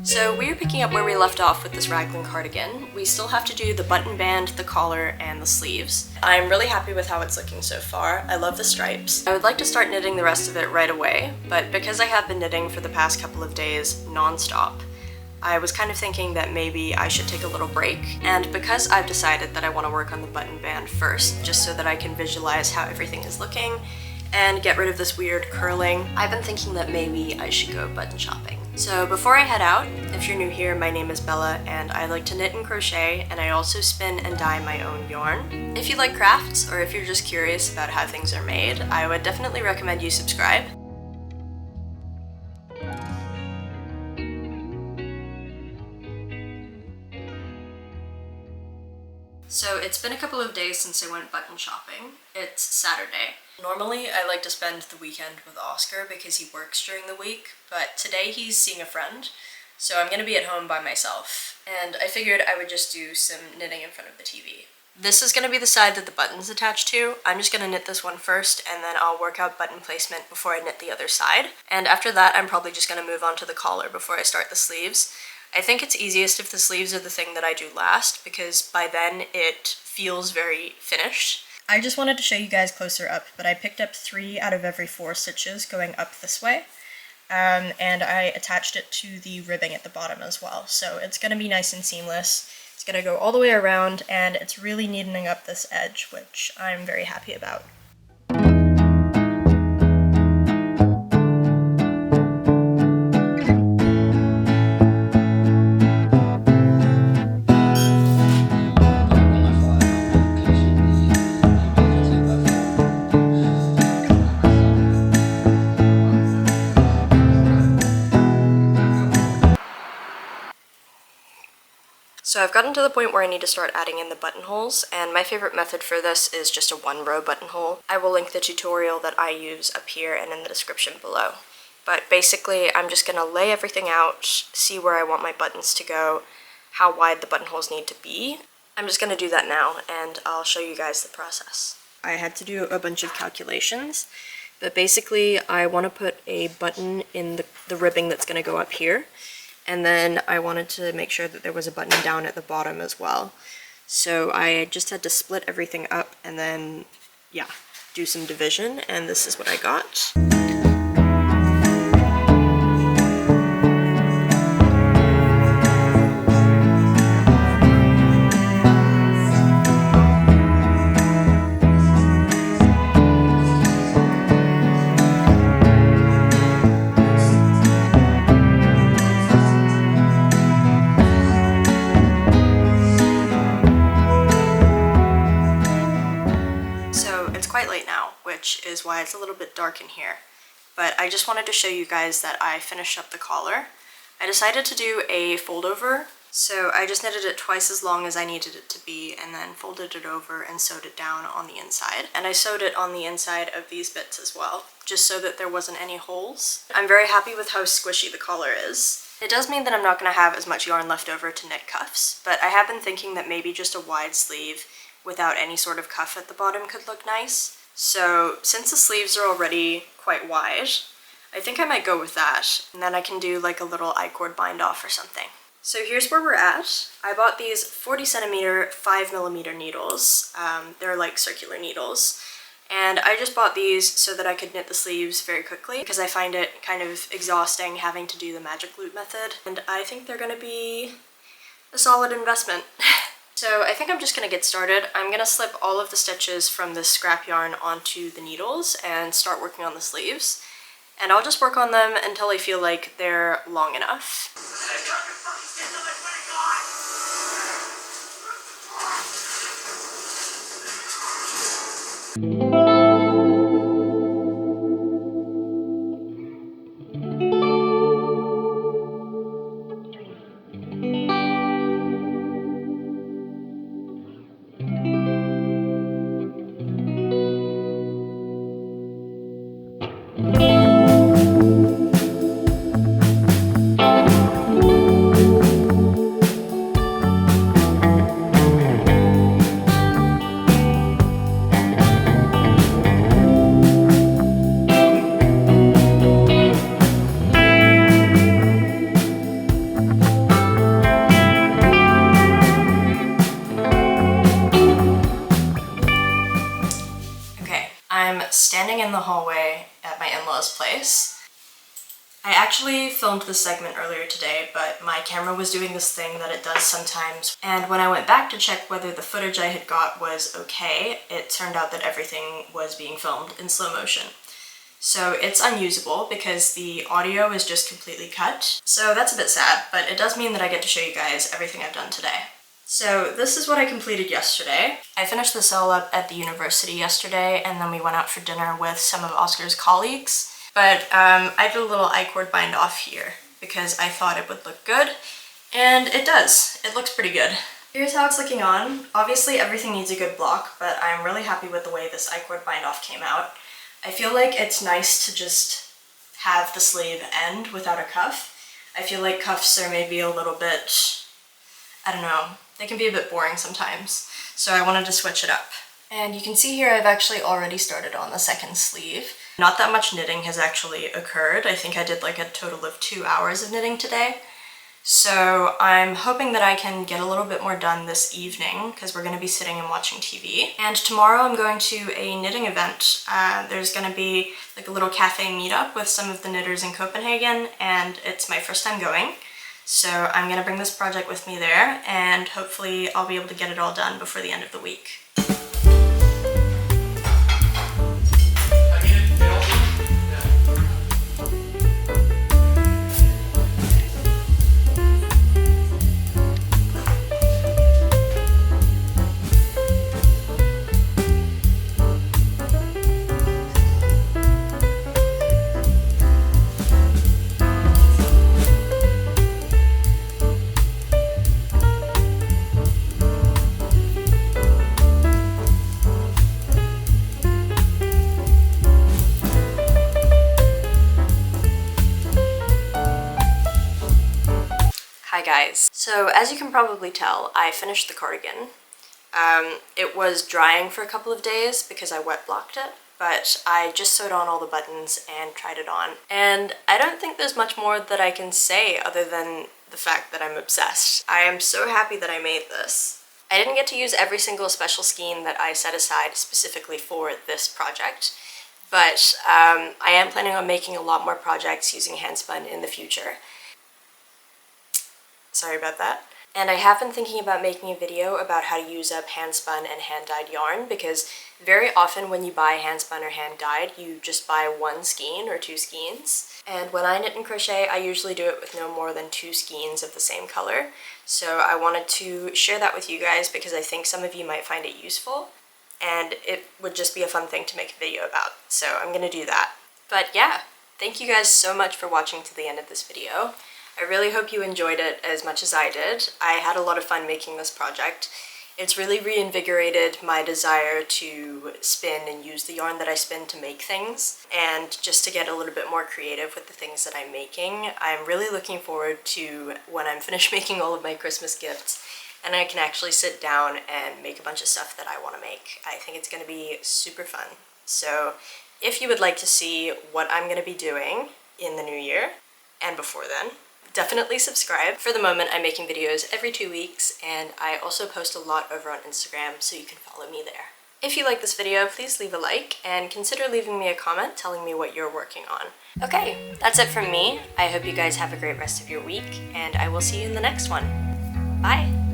So we're picking up where we left off with this raglan cardigan. We still have to do the button band, the collar, and the sleeves. I'm really happy with how it's looking so far. I love the stripes. I would like to start knitting the rest of it right away, but because I have been knitting for the past couple of days non-stop, I was kind of thinking that maybe I should take a little break. And because I've decided that I want to work on the button band first, just so that I can visualize how everything is looking and get rid of this weird curling, I've been thinking that maybe I should go button shopping. So before I head out, if you're new here, my name is Bella and I like to knit and crochet, and I also spin and dye my own yarn. If you like crafts, or if you're just curious about how things are made, I would definitely recommend you subscribe. So it's been a couple of days since I went button shopping. It's Saturday. Normally I like to spend the weekend with Oscar because he works during the week, but today he's seeing a friend, so I'm gonna be at home by myself. And I figured I would just do some knitting in front of the TV. This is gonna be the side that the button's attached to. I'm just gonna knit this one first, and then I'll work out button placement before I knit the other side. And after that, I'm probably just gonna move on to the collar before I start the sleeves. I think it's easiest if the sleeves are the thing that I do last, because by then it feels very finished. I just wanted to show you guys closer up, but I picked up 3 out of every 4 stitches going up this way, and I attached it to the ribbing at the bottom as well. So it's going to be nice and seamless. It's going to go all the way around, and it's really neatening up this edge, which I'm very happy about. So I've gotten to the point where I need to start adding in the buttonholes, and my favorite method for this is just a 1-row buttonhole. I will link the tutorial that I use up here and in the description below. But basically, I'm just going to lay everything out, see where I want my buttons to go, how wide the buttonholes need to be. I'm just going to do that now, and I'll show you guys the process. I had to do a bunch of calculations, but basically I want to put a button in the ribbing that's going to go up here. And then I wanted to make sure that there was a button down at the bottom as well. So I just had to split everything up and then, yeah, do some division, and this is what I got. Which is why it's a little bit dark in here. But I just wanted to show you guys that I finished up the collar. I decided to do a fold over, so I just knitted it twice as long as I needed it to be, and then folded it over and sewed it down on the inside. And I sewed it on the inside of these bits as well, just so that there wasn't any holes. I'm very happy with how squishy the collar is. It does mean that I'm not going to have as much yarn left over to knit cuffs, but I have been thinking that maybe just a wide sleeve without any sort of cuff at the bottom could look nice. So since the sleeves are already quite wide, I think I might go with that, and then I can do like a little I-cord bind off or something. So here's where we're at. I bought these 40cm 5mm needles. They're like circular needles, and I just bought these so that I could knit the sleeves very quickly because I find it kind of exhausting having to do the magic loop method, and I think they're gonna be a solid investment. So I think I'm just going to get started. I'm going to slip all of the stitches from this scrap yarn onto the needles and start working on the sleeves. And I'll just work on them until I feel like they're long enough. Okay, I'm standing in the hallway at my in-laws' place. I actually filmed this segment earlier today, but my camera was doing this thing that it does sometimes, and when I went back to check whether the footage I had got was okay, it turned out that everything was being filmed in slow motion. So it's unusable because the audio is just completely cut. So that's a bit sad, but it does mean that I get to show you guys everything I've done today. So this is what I completed yesterday. I finished this all up at the university yesterday, and then we went out for dinner with some of Oscar's colleagues. But I did a little I-cord bind off here because I thought it would look good, and it does. It looks pretty good. Here's how it's looking on. Obviously everything needs a good block, but I'm really happy with the way this I-cord bind off came out. I feel like it's nice to just have the sleeve end without a cuff. I feel like cuffs are maybe a little bit, I don't know, they can be a bit boring sometimes. So I wanted to switch it up. And you can see here I've actually already started on the second sleeve. Not that much knitting has actually occurred. I think I did like a total of 2 hours of knitting today. So I'm hoping that I can get a little bit more done this evening because we're going to be sitting and watching TV. And tomorrow I'm going to a knitting event. There's going to be like a little cafe meetup with some of the knitters in Copenhagen, and it's my first time going. So I'm going to bring this project with me there, and hopefully I'll be able to get it all done before the end of the week. Hi guys. So as you can probably tell, I finished the cardigan. It was drying for a couple of days because I wet blocked it, but I just sewed on all the buttons and tried it on. And I don't think there's much more that I can say other than the fact that I'm obsessed. I am so happy that I made this. I didn't get to use every single special skein that I set aside specifically for this project, but I am planning on making a lot more projects using handspun in the future. Sorry about that. And I have been thinking about making a video about how to use up handspun and hand-dyed yarn, because very often when you buy handspun or hand-dyed, you just buy one skein or 2 skeins. And when I knit and crochet, I usually do it with no more than 2 skeins of the same color. So I wanted to share that with you guys because I think some of you might find it useful, and it would just be a fun thing to make a video about. So I'm gonna do that. But yeah, thank you guys so much for watching to the end of this video. I really hope you enjoyed it as much as I did. I had a lot of fun making this project. It's really reinvigorated my desire to spin and use the yarn that I spin to make things, and just to get a little bit more creative with the things that I'm making. I'm really looking forward to when I'm finished making all of my Christmas gifts and I can actually sit down and make a bunch of stuff that I want to make. I think it's going to be super fun. So if you would like to see what I'm going to be doing in the new year and before then, definitely subscribe. For the moment, I'm making videos every 2 weeks, and I also post a lot over on Instagram, so you can follow me there. If you like this video, please leave a like, and consider leaving me a comment telling me what you're working on. Okay, that's it from me. I hope you guys have a great rest of your week, and I will see you in the next one. Bye!